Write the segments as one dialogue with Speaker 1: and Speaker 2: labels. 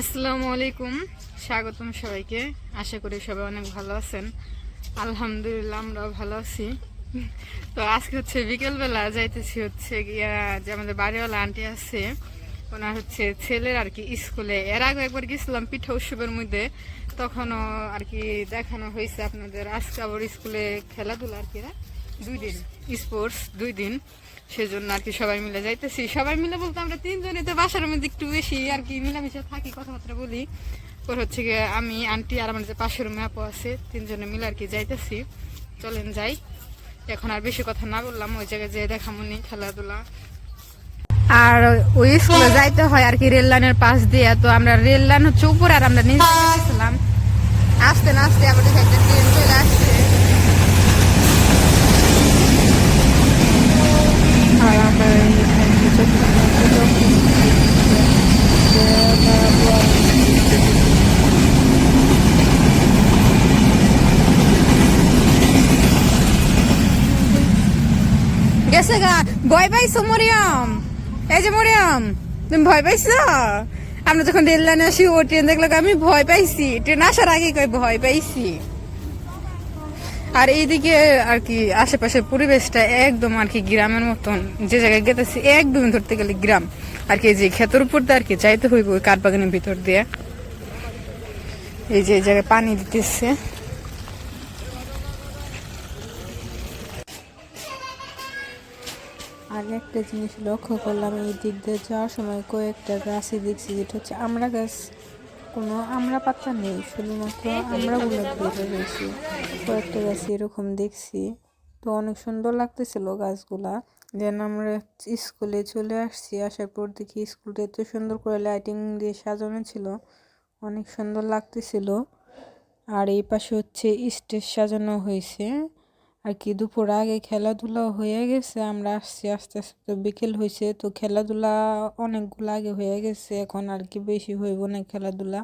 Speaker 1: আসসালামু আলাইকুম, স্বাগতম সবাইকে। আশা করি সবাই অনেক ভালো আছেন। আলহামদুলিল্লাহ আমরাও ভালো আছি। তো আজকে হচ্ছে বিকেলবেলা যাইতেছি হচ্ছে গিয়া যে আমাদের বাড়িওয়ালা আন্টি আছে, ওনার হচ্ছে ছেলের আর কি স্কুলে। এর আগে একবার গেছিলাম পিঠা উৎসবের মধ্যে, তখনও আর কি দেখানো হয়েছে আপনাদের। আজকে আবার স্কুলে খেলাধুলা আর কি 2 দিন, স্পোর্টস 2 দিন, সেজন্য আর কি সবাই মিলে যাইতেছি। সবাই মিলে বলতে আমরা তিনজনে তো বাসার মধ্যে একটু বেশি আর কি মিলামিশে থাকি, কথাবার্তা বলি। ওর হচ্ছে গিয়ে আমি, আন্টি আর আমার যে পাশের রুমে আপু আছে, তিনজনে মিলে আর কি যাইতেছি। চলেন যাই। এখন আর বেশি কথা না বললাম, ওই জায়গায় যেয়ে দেখামনি খেলাধুলা। আর ওই স্কুলে যাইতে হয় আর কি রেল লাইনের পাশ দিয়ে। তো আমরা রেল লাইন হচ্ছে উপরে, আর আমরা নিচে গেছিলাম। আস্তে না আস্তে আমাদের একটা ট্রেন চলে আসছে। আর আমরা গেছে গা। ভয় পাইছো মরিয়ম? এই যে মরিয়ম, তুমি ভয় পাইছো? আমরা যখন রেল লাইনে আসি, ও ট্রেন দেখলো আমি ভয় পাইছি। ট্রেন আসার আগে কই ভয় পাইছি। আর এইদিকে আর কি আশেপাশের পরিবেশটা একদম আর কি গ্রামের মতন। যে জায়গায় গেতেছি একদম ধরতে গেলে গ্রাম আর কি। যে ক্ষেতের উপর দিয়ে আর কি যাইতে হইব ওই কাঠ বাগানের ভিতর দিয়ে। এই যে জায়গায় পানি দিতেছে।
Speaker 2: আর একটা জিনিস লক্ষ্য করলাম, এই দিক দিয়ে যাওয়ার সময় কয়েকটা গাছই দেখছি, যেটা হচ্ছে আমড়া গাছ। কোনো আমড়া পাতা নেই, শুধুমাত্র আমড়াগুলো বের হয়েছে। কয়েকটা গাছ এরকম দেখছি। তো অনেক সুন্দর লাগতেছিল গাছগুলা। দেন আমরা স্কুলে চলে আসছি। আসার পর দেখি স্কুলটা এত সুন্দর করে লাইটিং দিয়ে সাজানো ছিল, অনেক সুন্দর লাগতেছিল। আর এই পাশে হচ্ছে স্টেজ সাজানো হয়েছে আর কি। দুপুর আগে খেলাধুলা হয়ে গেছে, আমরা আসছি আস্তে আস্তে। তো বিকেল হয়েছে, তো খেলাধুলা অনেকগুলো আগে হয়ে গেছে। এখন আর কি বেশি হইব না খেলাধুলা,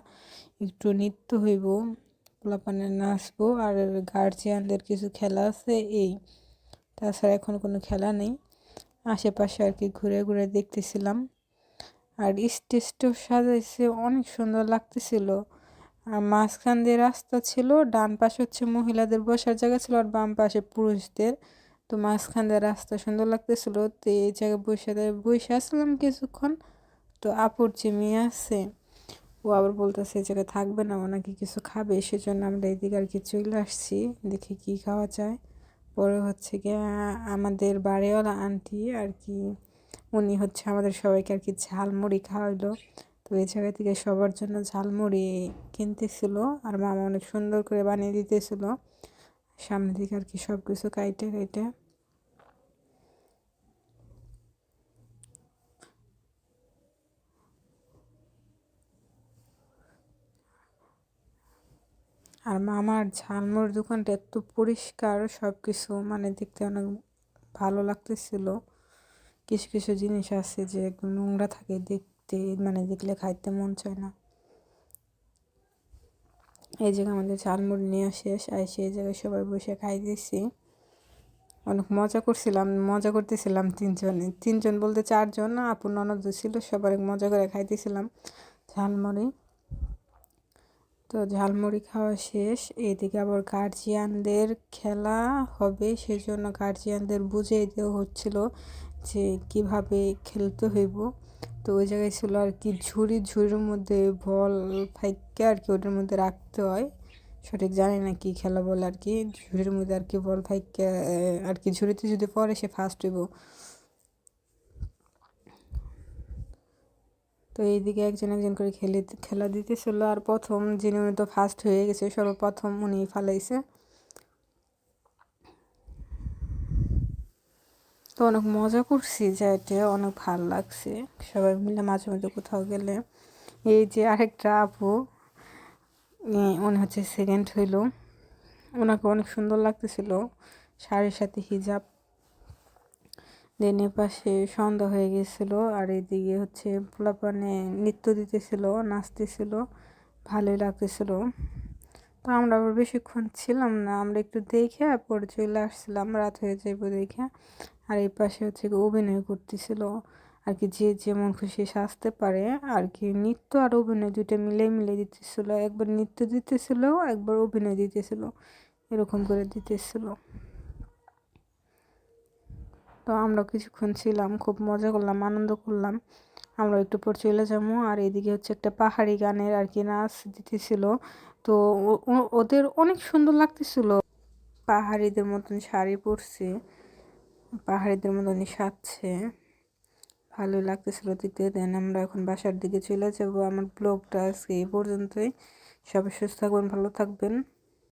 Speaker 2: একটু নৃত্য হইব, পোলাপানে নাচবো, আর গার্জিয়ানদের কিছু খেলা আছে এই। তাছাড়া এখন কোনো খেলা নেই। আশেপাশে আর কি ঘুরে ঘুরে দেখতেছিলাম। আর স্টেজটাও সাজাইছে, অনেক সুন্দর লাগতেছিল। আর মাঝখান দিয়ে রাস্তা ছিল, ডান পাশে হচ্ছে মহিলাদের বসার জায়গা ছিল, আর বাম পাশে পুরুষদের। তো মাঝখান দিয়ে রাস্তা সুন্দর লাগতেছিল। তো এই জায়গায় বসে আসলাম কিছুক্ষণ। তো আপুর যে মেয়ে আছে, ও আবার বলতেছে এই জায়গায় থাকবে না, ও নাকি কিছু খাবে। সেজন্য আমরা এদিকে আর কি চলে আসছি, দেখি কি খাওয়া যায়। পরে হচ্ছে গিয়ে আমাদের বাড়িওয়ালা আন্টি আর কি, উনি হচ্ছে আমাদের সবাইকে আর কি ঝালমুড়ি খাওয়াইলো। তো এই জায়গা থেকে সবার জন্য ঝালমুড়ি কিনতেছিল, আর মামা অনেক সুন্দর করে বানিয়ে দিতেছিল সামনে থেকে আর কি সব কিছু কাইটে কাইটে। আর মামার ঝালমুড়ির দোকানটা এত পরিষ্কার, সব কিছু মানে দেখতে অনেক ভালো লাগতেছিল। কিছু কিছু জিনিস আছে যে একদম নোংরা থাকে, দেখতে মানে দেখলে খাইতে মন চায় না। এই জায়গায় আমাদের ঝালমুড়ি নেওয়া শেষ, আর সেই জায়গায় সবাই বসে খাইতেছি। অনেক মজা করতেছিলাম তিনজনে। তিনজন বলতে চারজন, আপু ননদ ছিল, সবার মজা করে খাইতেছিলাম ঝালমুড়ি। তো ঝালমুড়ি খাওয়া শেষ। এদিকে আবার গার্জিয়ানদের খেলা হবে, সেজন্য গার্জিয়ানদের বুঝিয়ে দেওয়া হচ্ছিল যে কিভাবে খেলতে হইব। তো ওই জায়গায় ছিল আর কি ঝুড়ির মধ্যে বল ফাইকা আর কি ওটার মধ্যে রাখতে হয়। সঠিক জানি না কি খেলা বলে আর কি। ঝুড়ির মধ্যে আর কি বল ফাইকা আর কি, ঝুড়িতে যদি পড়ে সে ফার্স্ট হইব। তো এইদিকে একজন একজন করে খেলা দিতেছিল। আর প্রথম যিনি, উনি তো ফার্স্ট হয়ে গেছে, সর্বপ্রথম উনি ফালাইছে। তো অনেক মজা করছি, যাইতে অনেক ভালো লাগছে। সবাই মিলে মাঝে মাঝে কোথাও গেলে। এই যে আরেকটা আপু, উনি হচ্ছে সেকেন্ড হইল। ওনাকে অনেক সুন্দর লাগতেছিল, শাড়ির সাথে হিজাব। দেন পাশে সন্ধ্যা হয়ে গেছিলো, আর এদিকে হচ্ছে পোলাপানে নৃত্য দিতেছিল, নাচতেছিল, ভালোই লাগতেছিল। তো আমরা আবার বেশিক্ষণ ছিলাম না, আমরা একটু দেখে পরে চলে আসছিলাম, রাত হয়ে যাইব দেখে। আর এই পাশে হচ্ছে অভিনয় করতেছিল। আর কি যে যেমন খুশি সাজতে পারে আর কি। নৃত্য আর অভিনয় দুইটা মিলে দিতেছিল, একবার নৃত্য দিতেছিল একবার অভিনয় দিতেছিল, এরকম করে দিতেছিল। তো আমরা কিছুক্ষণ ছিলাম, খুব মজা করলাম, আনন্দ করলাম। আমরা একটু পর চলে যাবো। আর এদিকে হচ্ছে একটা পাহাড়ি গানের আর কি নাচ দিতেছিল। তো ওদের অনেক সুন্দর লাগতেছিল, পাহাড়িদের মতন শাড়ি পরছে, পাহাড়িদের মতনই সাজছে, ভালোই লাগতেছিল দেখতে। দেন আমরা এখন বাসার দিকে চলে যাব। আমার ব্লগটা আজকে এই পর্যন্তই। সবাই সুস্থ থাকবেন, ভালো থাকবেন।